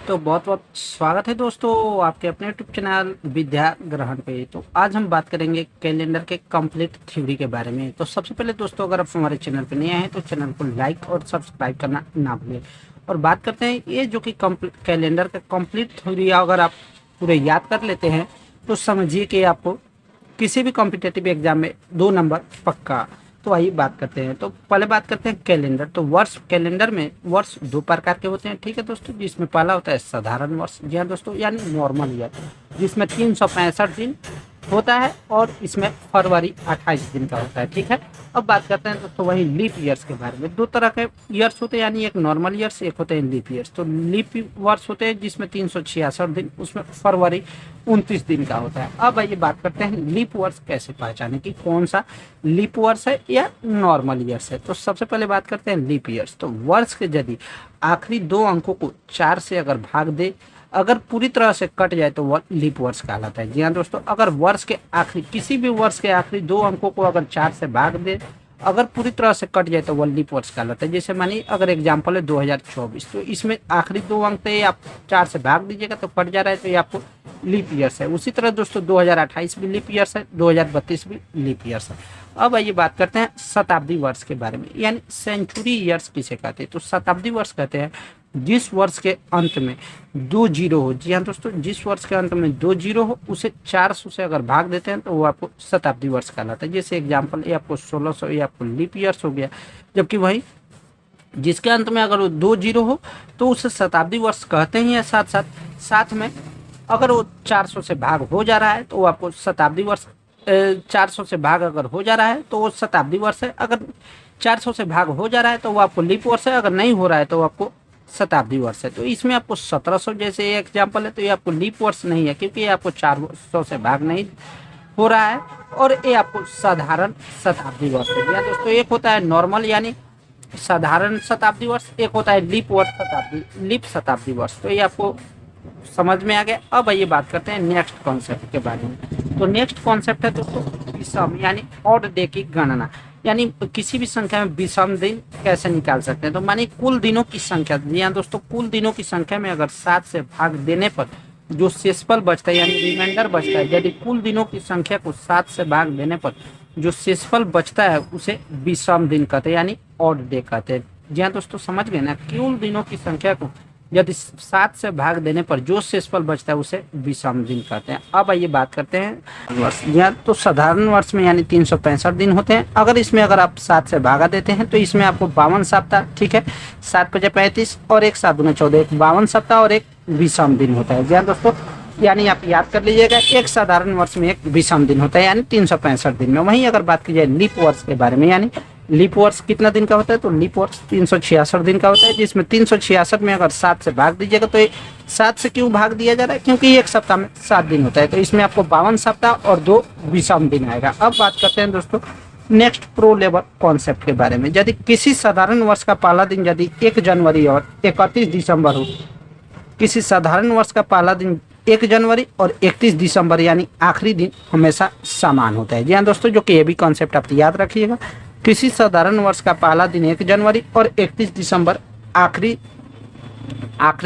तो बहुत बहुत स्वागत है दोस्तों आपके अपने यूट्यूब चैनल विद्या ग्रहण पे। तो आज हम बात करेंगे कैलेंडर के कंप्लीट थ्योरी के बारे में। तो सबसे पहले दोस्तों, अगर आप हमारे चैनल पे नए हैं तो चैनल को लाइक और सब्सक्राइब करना ना भूलें। और बात करते हैं ये जो कि कैलेंडर का कंप्लीट थ्योरी अगर आप पूरे याद कर लेते हैं तो समझिए कि आपको किसी भी कॉम्पिटेटिव एग्जाम में 2 नंबर पक्का। तो आइए बात करते हैं। तो पहले बात करते हैं कैलेंडर। तो वर्ष, कैलेंडर में वर्ष 2 प्रकार के होते हैं, ठीक है दोस्तों। जिसमें पहला होता है साधारण वर्ष, जी हाँ दोस्तों, यानी नॉर्मल ईयर, जिसमें 365 दिन होता है और इसमें फरवरी 28 दिन का होता है, ठीक है। अब बात करते हैं दोस्तों वही लीप ईयर्स के बारे में। 2 तरह के ईयर्स होते हैं, यानी एक नॉर्मल ईयर्स, एक होते हैं लीप ईयर्स। तो लीप वर्ष होते हैं जिसमें 366 दिन, उसमें फरवरी 29 दिन का होता है। अब आइए बात करते हैं लीप वर्ष कैसे पहचाने की, कौन सा लीप वर्ष है या नॉर्मल ईयर्स है। तो सबसे पहले बात करते हैं लीप ईयर्स। तो वर्ष के यदि आखिरी 2 अंकों को 4 से अगर भाग दे, अगर पूरी तरह से कट जाए तो वह लीप वर्ष कहलाता है। जी हाँ दोस्तों, अगर वर्ष के आखिरी, किसी भी वर्ष के आखिरी 2 अंकों को अगर 4 से भाग दे, अगर पूरी तरह से कट जाए तो वह लीप वर्ष कहलाता है। जैसे मानिए अगर एग्जाम्पल है 2024, तो इसमें आखिरी 2 अंक थे, आप 4 से भाग दीजिएगा तो कट जा रहा है, तो ये आपको लीप ईयर्स है। उसी तरह दोस्तों 2028 भी लीप ईयर्स है, 2032 भी लीप ईयर्स है। अब आइए बात करते हैं शताब्दी वर्ष के बारे में, यानी सेंचुरी ईयर्स किसे कहते हैं। तो शताब्दी वर्ष कहते हैं जिस वर्ष के अंत में 2 जीरो हो। जी हाँ दोस्तों, जिस वर्ष के अंत में 2 जीरो हो उसे 400 से अगर भाग देते हैं तो वो आपको शताब्दी वर्ष कहलाता है। जैसे एग्जाम्पल ये आपको 1600, ये आपको लीप ईयर्स हो गया। जबकि वही जिसके अंत में अगर वो 2 जीरो हो तो उसे शताब्दी वर्ष कहते ही है। साथ में अगर वो 400 से भाग हो जा रहा है तो वो आपको शताब्दी वर्ष, 400 से भाग अगर हो जा रहा है तो वो शताब्दी वर्ष है। अगर 400 से भाग हो जा रहा है तो वो आपको लीप वर्ष है, अगर नहीं हो रहा है तो वो आपको शताब्दी वर्ष है। तो इसमें आपको 1700 जैसे एग्जाम्पल है तो ये आपको लीप वर्ष नहीं है, क्योंकि ये आपको 400 से भाग नहीं हो रहा है। और ये आपको साधारण शताब्दी वर्ष है। या दोस्तों एक होता है नॉर्मल यानी साधारण शताब्दी वर्ष, एक होता है लीप शताब्दी वर्ष। तो ये आपको समझ में आ गया। अब आइए बात करते हैं नेक्स्ट कॉन्सेप्ट के बारे में। तो नेक्स्ट कॉन्सेप्ट है दोस्तों विषम यानी ऑड डे की गणना, यानी किसी भी संख्या में विषम दिन कैसे निकाल सकते हैं। तो मानिए कुल दिनों की संख्या, जी हाँ दोस्तों, कुल दिनों की संख्या में अगर 7 से भाग देने पर जो शेषफल बचता है यानी रिमाइंडर बचता है, यदि कुल दिनों की संख्या को 7 से भाग देने पर जो शेषफल बचता है उसे विषम दिन कहते हैं, यानी ऑड डे कहते हैं। जी हाँ दोस्तों, समझ गए ना, कुल दिनों की संख्या को यदि 7 से भाग देने पर जो शेषफल बचता है उसे विषम दिन कहते हैं। अब आइए बात करते हैं वर्ष। या तो साधारण वर्ष में यानी 365 दिन होते हैं। अगर इसमें अगर आप 7 से भागा देते हैं तो इसमें आपको 52 सप्ताह, ठीक है, 7 × 35 और 1 7 × 14, 52 सप्ताह और एक विषम दिन होता है। जी हाँ दोस्तों, यानी आप याद कर लीजिएगा, एक साधारण वर्ष में एक विषम दिन होता है, यानी 365 दिन में। वहीं अगर बात की जाए लीप वर्ष के बारे में, यानी लीप वर्ष कितना दिन का होता है, तो लीप वर्ष 366 दिन का होता है, जिसमें 366 में अगर 7 से भाग दीजिएगा तो 7 से क्यों भाग दिया जा रहा है, क्योंकि एक सप्ताह में 7 दिन होता है। तो इसमें आपको 52 सप्ताह और 2 विषम दिन आएगा। अब बात करते हैं दोस्तों नेक्स्ट प्रो लेवल कॉन्सेप्ट के बारे में। यदि किसी साधारण वर्ष का पहला दिन यदि 1 जनवरी और 31 दिसंबर हो, किसी साधारण वर्ष का पहला दिन 1 जनवरी और 31 दिसंबर यानी आखिरी दिन हमेशा समान होता है। जी हाँ दोस्तों, जो कि ये भी कॉन्सेप्ट आप याद रखिएगा। किसी साधारण वर्ष का पहला दिन 1 जनवरी और 31 दिसंबर आखिरी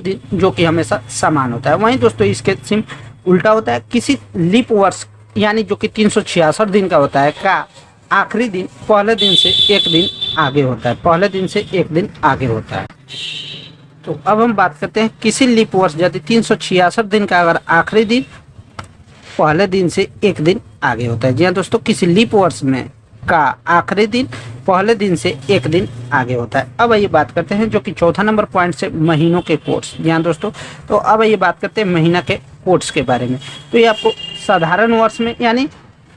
दिन जो कि हमेशा समान होता है। वहीं दोस्तों इसके सिम उल्टा होता है। किसी लीप वर्ष यानी जो कि 366 दिन का होता है का आखिरी दिन पहले दिन से 1 दिन आगे होता है, पहले दिन से 1 दिन आगे होता है। तो अब हम बात करते हैं किसी लीप वर्ष यदि 366 दिन का अगर आखिरी दिन पहले दिन से 1 दिन आगे होता है। जी हाँ दोस्तों, किसी लीप वर्ष में का आखिरी दिन पहले दिन से 1 दिन आगे होता है। अब आइए बात करते हैं जो कि चौथा नंबर पॉइंट से महीनों के कोड्स। जी हाँ दोस्तों, तो अब आइए बात करते हैं महीना के कोड्स के बारे में। तो ये आपको साधारण वर्ष में यानी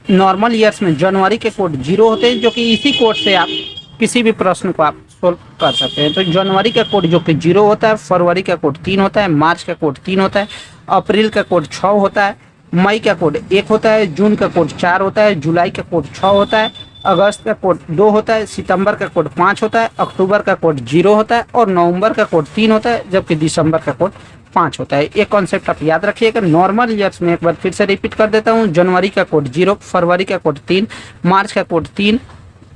नॉर्मल ईयर्स में जनवरी के कोड 0 होते हैं, जो कि इसी कोड से आप किसी भी प्रश्न को आप सोल्व कर सकते हैं। तो जनवरी का कोड जो कि 0 होता है, फरवरी का कोड 3 होता है, मार्च का कोड 3 होता है, अप्रैल का कोड 6 होता है, मई का कोड 1 होता है, जून का कोड 4 होता है, जुलाई का कोड 6 होता है, अगस्त का कोड 2 होता है, सितंबर का कोड 5 होता है, अक्टूबर का कोड 0 होता है और नवंबर का कोड 3 होता है, जबकि दिसंबर का कोड 5 होता है। ये कॉन्सेप्ट आप याद रखिएगा। नॉर्मल ईयर्स में एक बार फिर से रिपीट कर देता हूँ। जनवरी का कोड 0, फरवरी का कोड 3, मार्च का कोड 3,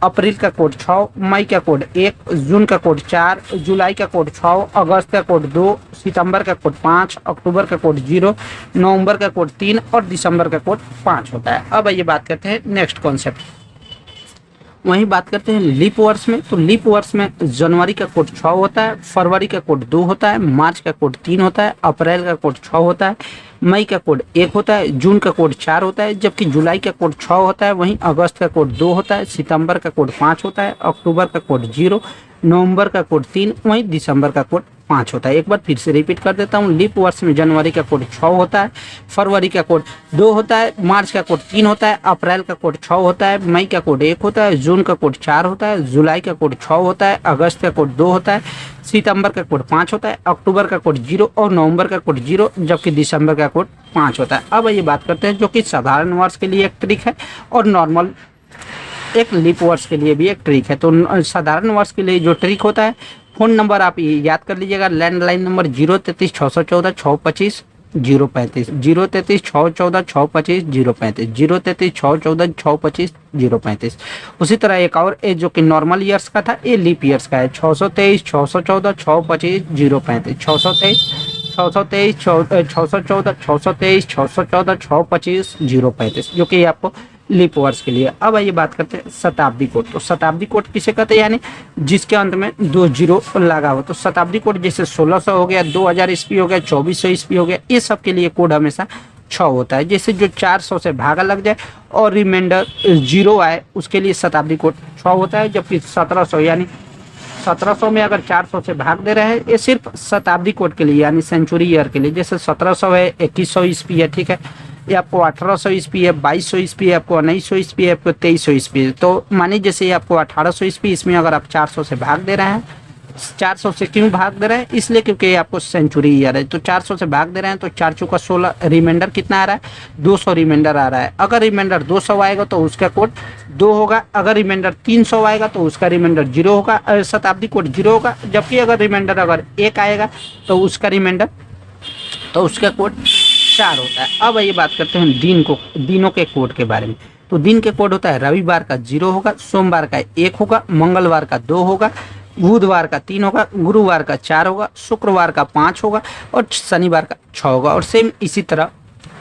अप्रैल का कोड 6, मई का कोड 1, जून का कोड 4, जुलाई का कोड 6, अगस्त का कोड 2, सितंबर का कोड 5, अक्टूबर का कोड 0, नवंबर का कोड 3 और दिसंबर का कोड 5 होता है। अब ये बात करते हैं नेक्स्ट कॉन्सेप्ट, वहीं बात करते हैं लीप वर्ष में। तो लीप वर्ष में जनवरी का कोड 6 होता है, फरवरी का कोड 2 होता है, मार्च का कोड 3 होता है, अप्रैल का कोड 6 होता है, मई का कोड 1 होता है, जून का कोड 4 होता है, जबकि जुलाई का कोड 6 होता है, वहीं अगस्त का कोड 2 होता है, सितंबर का कोड 5 होता है, अक्टूबर का कोड 0, नवंबर का कोड 3, वहीं दिसंबर का कोड 5 होता है। एक बार फिर से रिपीट कर देता हूँ, लीप वर्ष में जनवरी का कोड 6 होता है, फरवरी का कोड 2 होता है, मार्च का कोड 3 होता है, अप्रैल का कोड 6 होता है, मई का कोड 1 होता है, जून का कोड 4 होता है, जुलाई का कोड 6 होता है, अगस्त का कोड 2 होता है, सितंबर का कोड 5 होता है, अक्टूबर का कोड 0 और नवंबर का कोड 0, जबकि दिसंबर का कोड 5 होता है। अब ये बात करते हैं जो कि साधारण वर्ष के लिए एक ट्रिक है और नॉर्मल एक लीप वर्ष के लिए भी एक ट्रिक है। तो साधारण वर्ष के लिए जो ट्रिक होता है, फ़ोन नंबर आप ये याद कर लीजिएगा, लैंडलाइन नंबर 033 614 625 035, 033 614 625 035, 033 614 625 035। उसी तरह एक और जो कि नॉर्मल ईयर्स का था, ये लीप ईयर्स का है, 623 614 625 035, 623 623 614 623 614 625 035, जो कि आपको लीप वर्ष के लिए। अब आइए बात करते हैं शताब्दी कोड। तो शताब्दी कोड किसे कहते हैं, यानी जिसके अंत में 2 जीरो लगा हो। तो शताब्दी कोड जैसे 1600 हो गया, 2000 ईस्वी हो गया, 2400 ईस्वी हो गया, ये सब के लिए कोड हमेशा 6 होता है। जैसे जो 400 से भागा लग जाए और रिमाइंडर 0 आए, उसके लिए शताब्दी कोड 6 होता है। जबकि 1700 यानी 1700 में अगर 400 से भाग दे रहे हैं, ये सिर्फ शताब्दी कोड के लिए यानी सेंचुरी ईयर के लिए। जैसे 1700 है, 2100 ईस्वी है, ठीक है, ये आपको 1800 ईस्वी है, 2200 ईस्वी है, आपको 1900 ईस्वी है, आपको 2300 ईस्वी है। तो मानिए जैसे ये आपको 1800 ईस्वी, इसमें अगर आप 400 से भाग दे रहे हैं, 400 से क्यों भाग दे रहे हैं, इसलिए क्योंकि ये आपको सेंचुरी ईयर है। तो 400 से भाग दे रहे हैं, तो 4 चौका 16, रिमाइंडर कितना आ रहा है, 200 रिमाइंडर आ रहा है। अगर रिमाइंडर 200 आएगा तो उसका कोड 2 होगा, अगर रिमाइंडर 300 आएगा तो उसका रिमाइंडर 0 होगा, शताब्दी कोड 0 होगा। जबकि अगर रिमाइंडर अगर 1 आएगा तो उसका रिमाइंडर, तो उसका कोड 4 होता है। अब ये बात करते हैं दिनों के कोड के बारे में। तो दिन के कोड होता है, रविवार का 0 होगा, सोमवार का 1 होगा, मंगलवार का 2 होगा, बुधवार का 3 होगा, गुरुवार का 4 होगा, शुक्रवार का 5 होगा और शनिवार का 6 होगा। और सेम इसी तरह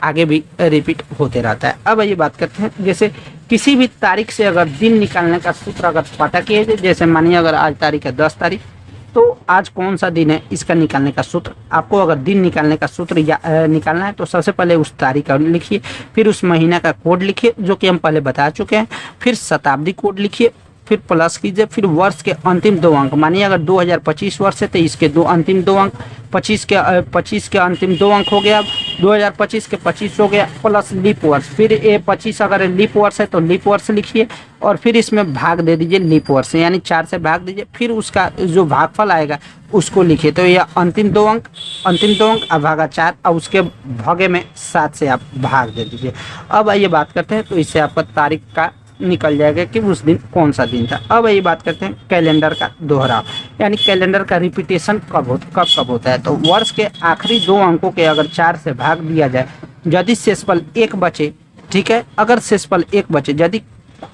आगे भी रिपीट होते रहता है। अब ये बात करते हैं, जैसे किसी भी तारीख से अगर दिन निकालने का सूत्र अगर पता किए जाए, जैसे मानिए अगर आज तारीख है 10 तारीख, तो आज कौन सा दिन है, इसका निकालने का सूत्र आपको, अगर दिन निकालने का सूत्र निकालना है तो सबसे पहले उस तारीख का लिखिए, फिर उस महीना का कोड लिखिए जो कि हम पहले बता चुके हैं, फिर शताब्दी कोड लिखिए, फिर प्लस कीजिए, फिर वर्ष के अंतिम 2 अंक, मानिए अगर 2025 वर्ष है तो इसके अंतिम 2 अंक, 25 के अंतिम 2 अंक हो गया, 2025 के 25 हो गया, प्लस लीप वर्ष, फिर ये 25 अगर लीप वर्ष है तो लीप वर्ष लिखिए और फिर इसमें भाग दे दीजिए लीप वर्ष, यानी 4 से भाग दीजिए, फिर उसका जो भागफल आएगा उसको लिखिए। तो यह अंतिम 2 अंक अब भागा 4 और उसके भागे में 7 से आप भाग दे दीजिए। अब आइए बात करते हैं, तो इससे आपका तारीख का निकल जाएगा कि उस दिन कौन सा दिन था। अब ये बात करते हैं कैलेंडर का दोहराव, यानी कैलेंडर का रिपीटेशन कब होता है। तो वर्ष के आखिरी 2 अंकों के अगर 4 से भाग दिया जाए, यदि शेषफल 1 बचे, ठीक है, अगर शेषफल 1 बचे, यदि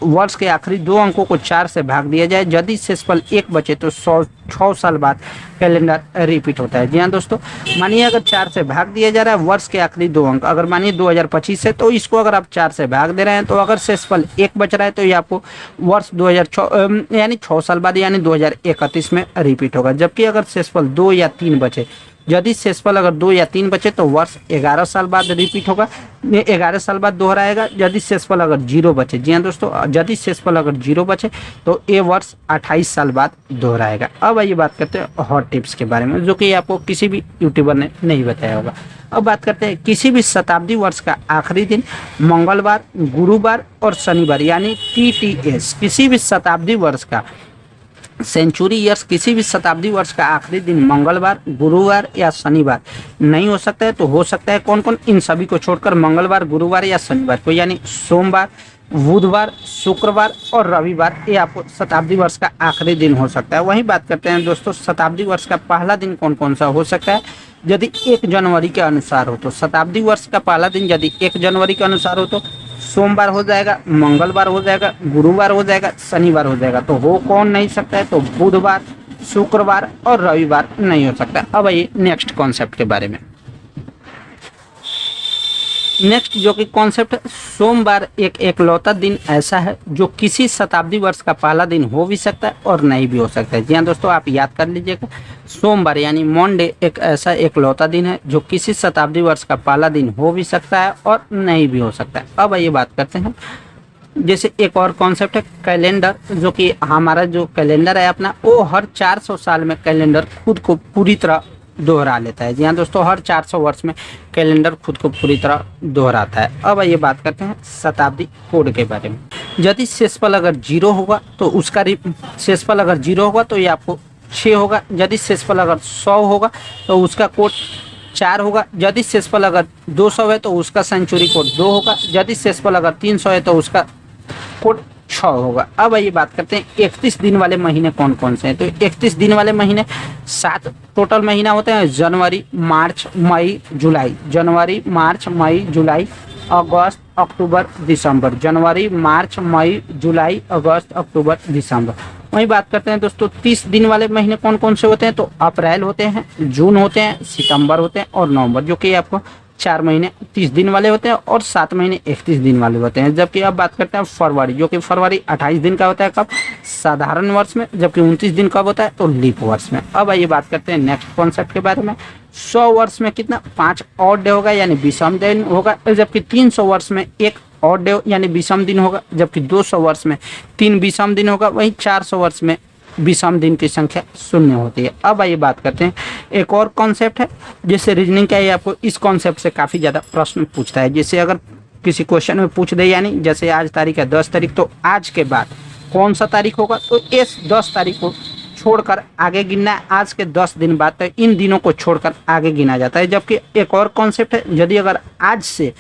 वर्ष के आखिरी 2 अंकों को 4 से भाग दिया जाए, यदि शेषफल 1 बचे तो 6 साल बाद कैलेंडर रिपीट होता है। जी हाँ दोस्तों, मानिए अगर 4 से भाग दिया जा रहा है वर्ष के आखिरी 2 अंक, अगर मानिए 2025 है तो इसको अगर आप 4 से भाग दे रहे हैं, तो अगर शेषफल 1 बच रहा है तो ये आपको वर्ष 2006 यानी 6 साल बाद यानी 2031 में रिपीट होगा। जबकि अगर शेषफल 2 या 3 बचे, यदि शेषफल अगर 2 या 3 बचे तो वर्ष 11 साल बाद रिपीट होगा, 11 साल बाद दोहराएगा। यदि शेषफल अगर 0 बचे, जी हाँ दोस्तों, यदि शेषफल अगर 0 बचे तो ये वर्ष 28 साल बाद दोहराएगा। अब आइए बात करते हैं हॉट टिप्स के बारे में, जो कि आपको किसी भी यूट्यूबर ने नहीं बताया होगा। अब बात करते हैं किसी भी शताब्दी वर्ष का आखिरी दिन मंगलवार, गुरुवार और शनिवार, यानी TTS, किसी भी शताब्दी वर्ष का सेंचुरी ईयर्स, किसी भी शताब्दी वर्ष का आखिरी दिन मंगलवार, गुरुवार या शनिवार नहीं हो सकता है। तो हो सकता है कौन कौन, इन सभी को छोड़कर मंगलवार, गुरुवार या शनिवार को, यानी सोमवार, बुधवार, शुक्रवार और रविवार, ये आपको शताब्दी वर्ष का आखिरी दिन हो सकता है। वहीं बात करते हैं दोस्तों शताब्दी वर्ष का पहला दिन कौन कौन सा हो सकता है। यदि 1 जनवरी के अनुसार हो तो शताब्दी वर्ष का पहला दिन यदि 1 जनवरी के अनुसार हो तो सोमवार हो जाएगा, मंगलवार हो जाएगा, गुरुवार हो जाएगा, शनिवार हो जाएगा। तो हो कौन नहीं सकता है? तो बुधवार, शुक्रवार और रविवार नहीं हो सकता। अब आइए नेक्स्ट कॉन्सेप्ट के बारे में। नेक्स्ट जो कि कॉन्सेप्ट है, सोमवार एक एकलौता दिन ऐसा है जो किसी शताब्दी वर्ष का पहला दिन हो भी सकता है और नहीं भी हो सकता है। जी हाँ दोस्तों, आप याद कर लीजिएगा, सोमवार यानी मंडे एक ऐसा एकलौता दिन है जो किसी शताब्दी वर्ष का पहला दिन हो भी सकता है और नहीं भी हो सकता है। अब आइए बात करते हैं, जैसे एक और कॉन्सेप्ट है कैलेंडर, जो कि हमारा जो कैलेंडर है अपना, वो हर 400 साल में कैलेंडर खुद को पूरी तरह दोहरा लेता है। जी हाँ दोस्तों, हर 400 वर्ष में कैलेंडर खुद को पूरी तरह दोहराता है। अब ये बात करते हैं शताब्दी कोड के बारे में। यदि शेषफल अगर 0 होगा तो उसका शेषफल अगर 0 होगा तो ये आपको 6 होगा। यदि शेषफल अगर 100 होगा तो उसका कोड 4 होगा। यदि शेषफल अगर 200 है तो उसका सेंचुरी कोड 2 होगा। यदि शेषफल अगर 300 है तो उसका कोड 6 होगा। अब ये बात करते हैं 31 दिन वाले महीने कौन कौन से हैं। तो 31 दिन वाले महीने 7 टोटल महीना होते हैं, जनवरी, मार्च, मई, जुलाई। जनवरी, मार्च, मई, जुलाई, अगस्त, अक्टूबर, दिसंबर। जनवरी, मार्च, मई, जुलाई, अगस्त, अक्टूबर, दिसंबर। वही बात करते हैं दोस्तों 30 दिन वाले महीने कौन कौन से होते हैं। तो अप्रैल होते हैं, जून होते हैं, सितंबर होते हैं और नवंबर, जो कि आपको 4 महीने 30 दिन वाले होते हैं और 7 महीने 31 दिन वाले होते हैं। जबकि अब बात करते हैं फरवरी, जो कि फरवरी 28 दिन का होता है कब? साधारण वर्ष में। जबकि 29 दिन कब होता है? तो लीप वर्ष में। अब आइए बात करते हैं नेक्स्ट कॉन्सेप्ट के बारे में। 100 वर्ष में कितना? 5 ऑड डे होगा यानी विषम दिन होगा। जबकि 300 वर्ष में 1 ऑड डे यानी विषम दिन होगा। जबकि 200 वर्ष में 3 विषम दिन होगा। वहीं 400 वर्ष में विषम दिन की संख्या 0 होती है। अब आइए बात करते हैं एक और कॉन्सेप्ट है, जैसे रीजनिंग का, ये आपको इस कॉन्सेप्ट से काफ़ी ज़्यादा प्रश्न पूछता है। जैसे अगर किसी क्वेश्चन में पूछ दे, यानी जैसे आज तारीख है 10 तारीख, तो आज के बाद कौन सा तारीख होगा? तो इस 10 तारीख को छोड़कर आगे गिनना है। आज के 10 दिन बाद तो इन दिनों को छोड़कर आगे गिना जाता है। जबकि एक और कॉन्सेप्ट है, यदि अगर आज से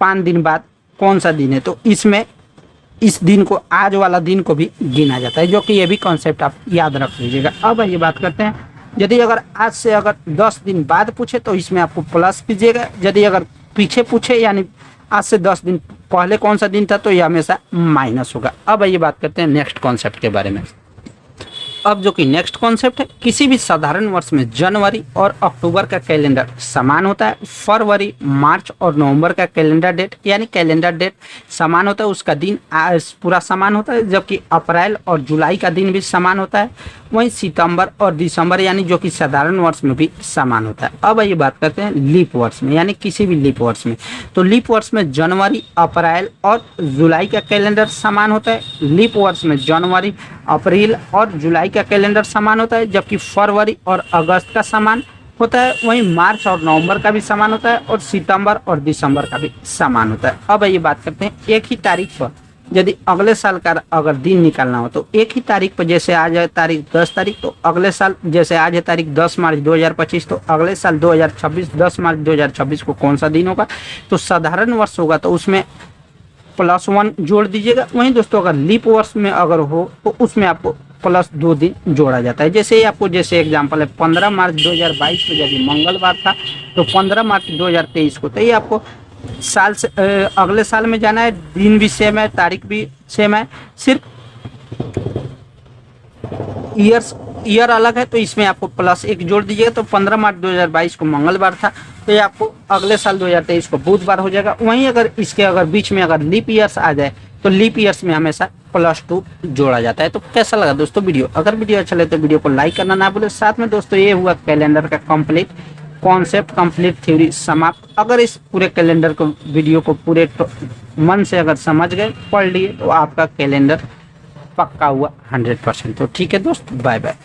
5 दिन बाद कौन सा दिन है, तो इसमें इस दिन को, आज वाला दिन को भी गिना जाता है, जो कि ये भी कॉन्सेप्ट आप याद रख लीजिएगा। अब ये बात करते हैं, यदि अगर आज से अगर 10 दिन बाद पूछे तो इसमें आपको प्लस कीजिएगा। यदि अगर पीछे पूछे यानी आज से 10 दिन पहले कौन सा दिन था, तो ये हमेशा माइनस होगा। अब ये बात करते हैं नेक्स्ट कॉन्सेप्ट के बारे में। अब जो कि नेक्स्ट कॉन्सेप्ट है, किसी भी साधारण वर्ष में जनवरी और अक्टूबर का कैलेंडर समान होता है। फरवरी, मार्च और नवंबर का कैलेंडर डेट यानी कैलेंडर डेट समान होता है, उसका दिन पूरा समान होता है। जबकि अप्रैल और जुलाई का दिन भी समान होता है। वहीं सितंबर और दिसंबर यानी जो कि साधारण वर्ष में भी समान होता है। अब ये बात करते हैं लीप वर्ष में, यानी किसी भी लीप वर्ष में। तो लीप वर्ष में जनवरी, अप्रैल और जुलाई का कैलेंडर समान होता है। लीप वर्ष में जनवरी, अप्रैल और जुलाई का कैलेंडर समान होता है। जबकि फरवरी और अगस्त का समान होता है। वहीं मार्च और नवंबर का भी समान होता है और सितंबर और दिसंबर का भी समान होता है। अब ये बात करते हैं एक ही तारीख पर यदि अगले साल का अगर दिन निकालना हो, तो एक ही तारीख पर, जैसे आज है तारीख 10 तारीख, तो अगले साल, जैसे आज है तारीख 10 मार्च 2025, तो अगले साल 2026 10 मार्च 2026 को कौन सा दिन होगा? तो साधारण वर्ष होगा तो उसमें +1 जोड़ दीजिएगा। वहीं दोस्तों अगर लीप वर्ष में अगर हो तो उसमें आपको +2 दिन जोड़ा जाता है। जैसे आपको, जैसे एग्जांपल है 15 मार्च 2022 को यदि मंगलवार था, तो 15 मार्च 2023 को, तो ये आपको साल से अगले साल में जाना है। दिन भी सेम है, तारीख भी सेम है, सिर्फ ईयर अलग है। तो इसमें आपको +1 जोड़ दीजिएगा। तो 15 मार्च 2022 को मंगलवार था, तो ये आपको अगले साल 2023 को बुधवार हो जाएगा। वहीं अगर इसके अगर बीच में अगर लीप ईयर्स आ जाए, तो लीप ईयर्स में हमेशा +2 जोड़ा जाता है। तो कैसा लगा दोस्तों वीडियो? अगर वीडियो अच्छा लगे तो वीडियो को लाइक करना ना भूलें। साथ में दोस्तों ये हुआ कैलेंडर का कंप्लीट कॉन्सेप्ट, कंप्लीट थ्योरी समाप्त। अगर इस पूरे कैलेंडर को, वीडियो को पूरे मन से अगर समझ गए, पढ़ लिए, तो आपका कैलेंडर पक्का हुआ 100%। तो ठीक है दोस्त, बाय बाय।